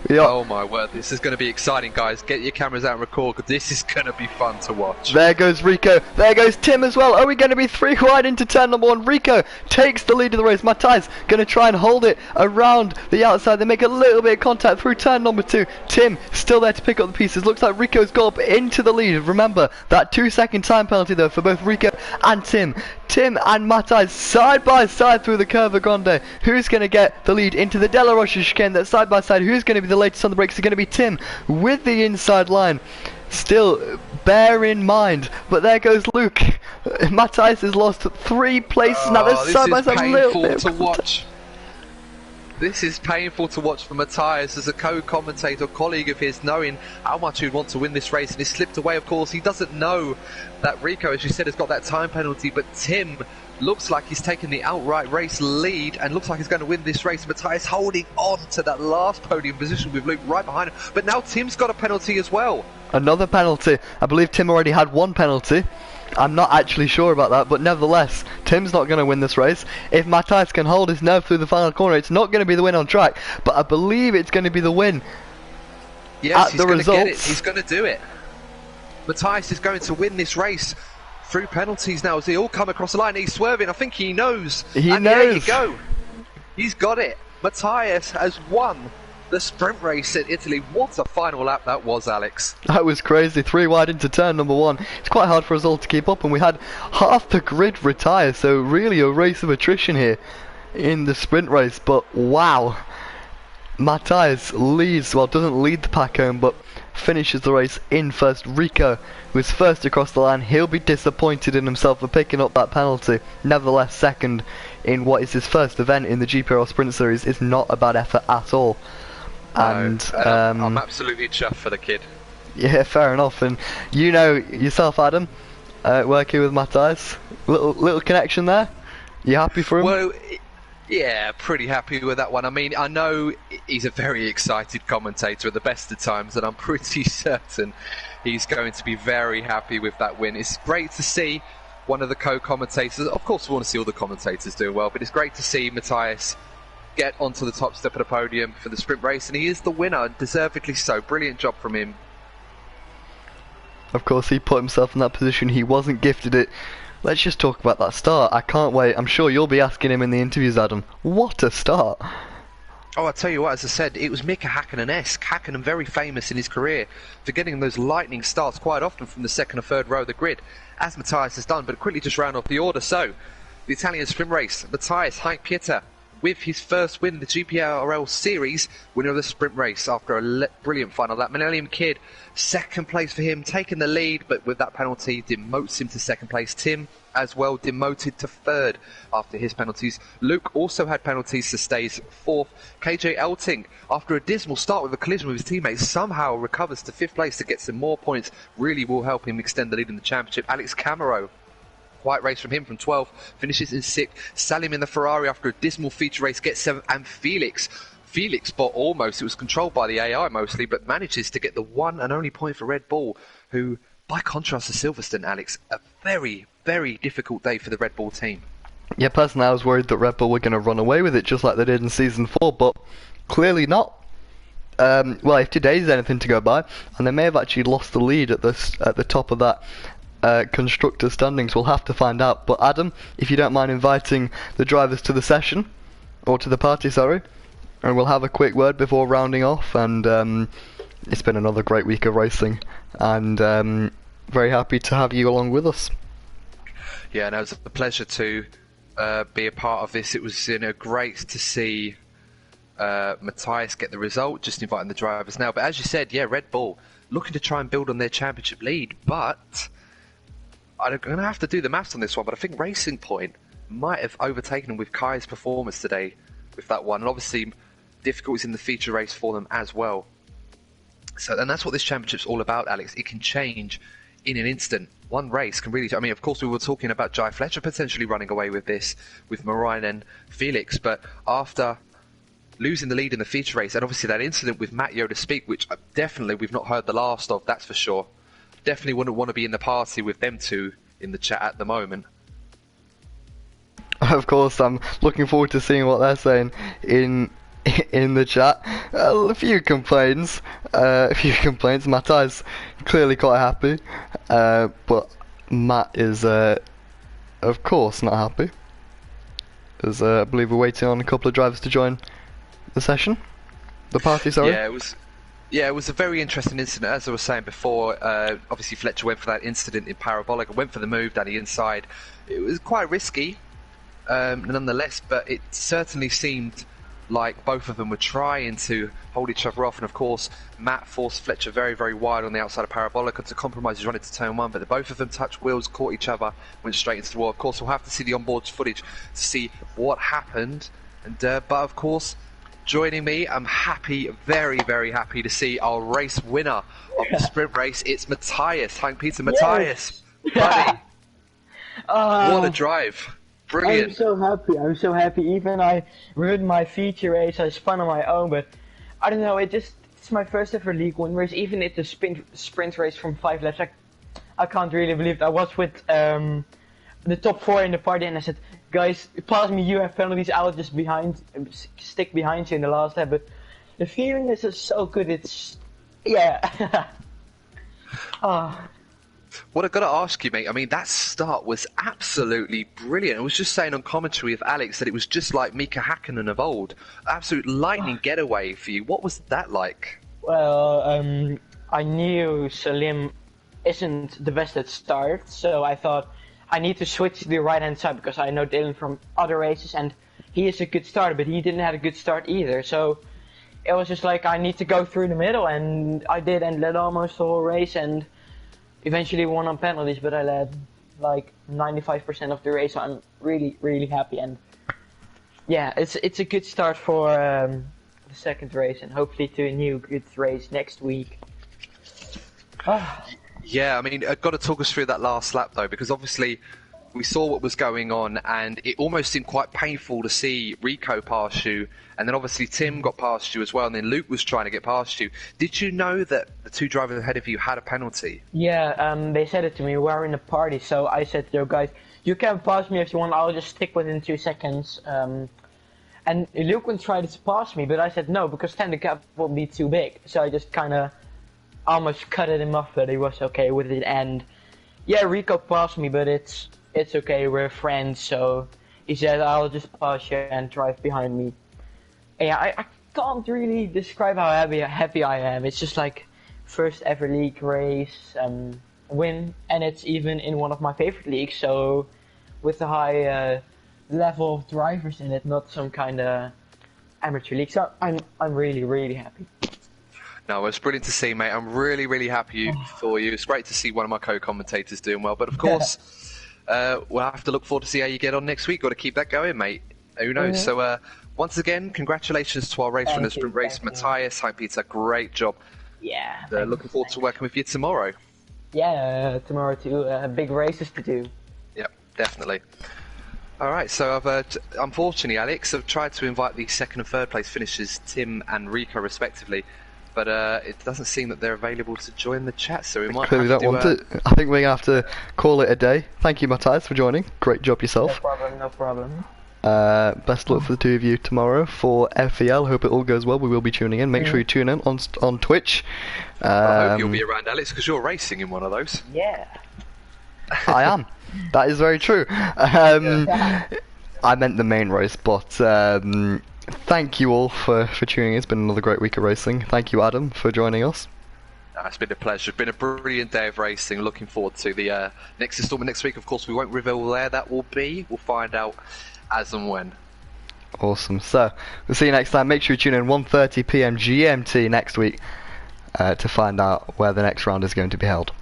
Oh my word, this is going to be exciting, guys. Get your cameras out and record, because this is going to be fun to watch. There goes Rico. There goes Tim as well. Are we going to be 3 wide into turn number 1? Rico takes the lead of the race. Matthias going to try and hold it around the outside. They make a little bit of contact through turn number 2. Tim still there to pick up the pieces. Looks like Rico's got up into the lead. Remember, that 2-second time penalty though for both Rico and Tim. Tim and Matthias side by side through the Curva Grande. Who's going to get the lead into the Della Rocha chicane? That side by side. Who's going to be the latest on the brakes? Is going to be Tim with the inside line. Still, bear in mind, but there goes Luke. Matthias has lost 3 places now. They're side by side. Painful to watch. This is painful to watch for Matthias as a co-commentator, colleague of his, knowing how much he'd want to win this race, and he slipped away. Of course, he doesn't know that Rico, as you said, has got that time penalty, but Tim looks like he's taken the outright race lead and looks like he's going to win this race. Matthias holding on to that last podium position with Luke right behind him, but now Tim's got a penalty as well. Another penalty. I believe Tim already had 1 penalty. I'm not actually sure about that, but nevertheless, Tim's not going to win this race. If Matthias can hold his nerve through the final corner, it's not going to be the win on track, but I believe it's going to be the win. Yes, he's going to get it. He's going to do it. Matthias is going to win this race through penalties now as they all come across the line. He's swerving. I think he knows. He knows. There you go. He's got it. Matthias has won the sprint race in Italy. What a final lap that was, Alex. That was crazy. 3 wide into turn number 1. It's quite hard for us all to keep up, and we had half the grid retire, so really a race of attrition here in the sprint race. But wow, Matthias leads, well, doesn't lead the pack home, but finishes the race in first. Rico was first across the line. He'll be disappointed in himself for picking up that penalty. Nevertheless, second in what is his first event in the GPRL Sprint Series is not a bad effort at all. And I'm absolutely chuffed for the kid. Yeah, fair enough. And you know yourself, Adam, working with Matthias, little connection there. You happy for him? Well, yeah, pretty happy with that one. I mean, I know he's a very excited commentator at the best of times, and I'm pretty certain he's going to be very happy with that win. It's great to see one of the co-commentators. Of course, we want to see all the commentators doing well, but it's great to see Matthias get onto the top step of the podium for the sprint race, and he is the winner, deservedly so. Brilliant job from him. Of course, he put himself in that position. He wasn't gifted it. Let's just talk about that start. I can't wait. I'm sure you'll be asking him in the interviews, Adam. What a start. Oh, I'll tell you what, as I said, it was Mika Hakkinen-esque. Hakkinen very famous in his career for getting those lightning starts quite often from the second or third row of the grid, as Matthias has done, but quickly just round off the order. So, the Italian sprint race, Matthias Heinck-Pieter, with his first win in the GPRL series, winner of the sprint race after a brilliant final lap. Millennium Kid, second place for him, taking the lead, but with that penalty, demotes him to second place. Tim, as well, demoted to third after his penalties. Luke also had penalties to stays fourth. KJ Elting, after a dismal start with a collision with his teammates, somehow recovers to fifth place to get some more points. Really will help him extend the lead in the championship. Alex Camero, white race from him from 12th, finishes in 6th. Salim in the Ferrari after a dismal feature race gets 7th, and Felix spot almost, it was controlled by the AI mostly, but manages to get the one and only point for Red Bull, who, by contrast to Silverstone, Alex, a very, very difficult day for the Red Bull team. Yeah, personally I was worried that Red Bull were going to run away with it just like they did in Season 4, but clearly not. Well, if today's anything to go by, and they may have actually lost the lead at the top of that constructor standings, we'll have to find out. But Adam, if you don't mind inviting the drivers to the session, or to the party, sorry, and we'll have a quick word before rounding off. And it's been another great week of racing, and very happy to have you along with us. Yeah, and it was a pleasure to be a part of this. It was great to see Matthias get the result, just inviting the drivers now. But as you said, yeah, Red Bull looking to try and build on their championship lead, but I'm going to have to do the maths on this one, but I think Racing Point might have overtaken him with Kai's performance today with that one. And obviously, difficulties in the feature race for them as well. So, and that's what this championship's all about, Alex. It can change in an instant. One race can really... I mean, of course, we were talking about Jai Fletcher potentially running away with this, with Marine and Felix, but after losing the lead in the feature race, and obviously that incident with Matt Yoda Speak, which definitely we've not heard the last of, that's for sure. Definitely wouldn't want to be in the party with them two in the chat at the moment. Of course, I'm looking forward to seeing what they're saying in the chat. A few complaints. Matt's clearly quite happy, but Matt is, of course, not happy. As I believe we're waiting on a couple of drivers to join the session. The party, sorry. Yeah, it was a very interesting incident, as I was saying before. Obviously, Fletcher went for that incident in Parabolic, went for the move down the inside. It was quite risky, nonetheless, but it certainly seemed like both of them were trying to hold each other off, and of course Matt forced Fletcher very, very wide on the outside of Parabolica to compromise his run into turn one, but the both of them touched wheels, caught each other, went straight into the wall. Of course, we'll have to see the onboard footage to see what happened, and but of course, joining me, I'm happy, very, very happy to see our race winner of the sprint race. It's Matthias, Peter Matthias, buddy. What a drive. Brilliant. I'm so happy. Even I ruined my feature race, I spun on my own, but I don't know, it's my first ever league win race. Even it's a sprint race from 5 laps, I can't really believe it. I was with the top 4 in the party, and I said, guys, pass me, you have penalties, I'll just stick behind you in the last lap. But the feeling is just so good, it's, yeah. What I've got to ask you, mate, I mean, that start was absolutely brilliant. I was just saying on commentary with Alex that it was just like Mika Hakkinen of old. Absolute lightning getaway for you. What was that like? Well, I knew Salim isn't the best at start, so I thought I need to switch to the right-hand side because I know Dylan from other races, and he is a good starter, but he didn't have a good start either. So it was just like I need to go through the middle, and I did, and led almost the whole race, and eventually won on penalties, but I led like 95% of the race, so I'm really, really happy. And yeah, it's a good start for the second race, and hopefully to a new good race next week. Yeah, I mean, I've got to talk us through that last lap though, because obviously we saw what was going on, and it almost seemed quite painful to see Rico pass you, and then obviously Tim got past you as well, and then Luke was trying to get past you. Did you know that the two drivers ahead of you had a penalty? Yeah, they said it to me. We were in a party, so I said, yo guys, you can pass me if you want, I'll just stick within 2 seconds. And Luke tried to pass me, but I said no, because then the gap will be too big. So I just kind of almost cut him off, but he was okay with it. And yeah, Rico passed me, but it's okay, we're friends, so he said I'll just pass you and drive behind me. And yeah, I can't really describe how happy I am. It's just like first ever league race win, and it's even in one of my favorite leagues, so with a high level of drivers in it, not some kind of amateur league. So I'm really, really happy. No, it's brilliant to see, mate. I'm really, really happy for you. It's great to see one of my co-commentators doing well, but of course we'll have to look forward to see how you get on next week. Got to keep that going, mate. Who knows? So once again, congratulations to our race from the sprint race, Matthias. Hi, Peter. Great job. Yeah. Looking forward to working with you tomorrow. Yeah, tomorrow too. Big races to do. Yep, definitely. All right, so I've unfortunately, Alex, I've tried to invite the second and third place finishers, Tim and Rico, respectively, but it doesn't seem that they're available to join the chat, so we might clearly have to don't want it. I think we're going to have to call it a day. Thank you, Matthias, for joining. Great job yourself. No problem. Best luck for the two of you tomorrow for FEL. Hope it all goes well. We will be tuning in. Make sure you tune in on Twitch. I hope you'll be around, Alex, because you're racing in one of those. Yeah. I am. That is very true. I meant the main race, but thank you all for tuning in. It's been another great week of racing. Thank you, Adam, for joining us. It's been a pleasure. It's been a brilliant day of racing. Looking forward to the next installment next week. Of course, we won't reveal where that will be. We'll find out as and when. Awesome. So, we'll see you next time. Make sure you tune in 1:30 PM GMT next week to find out where the next round is going to be held.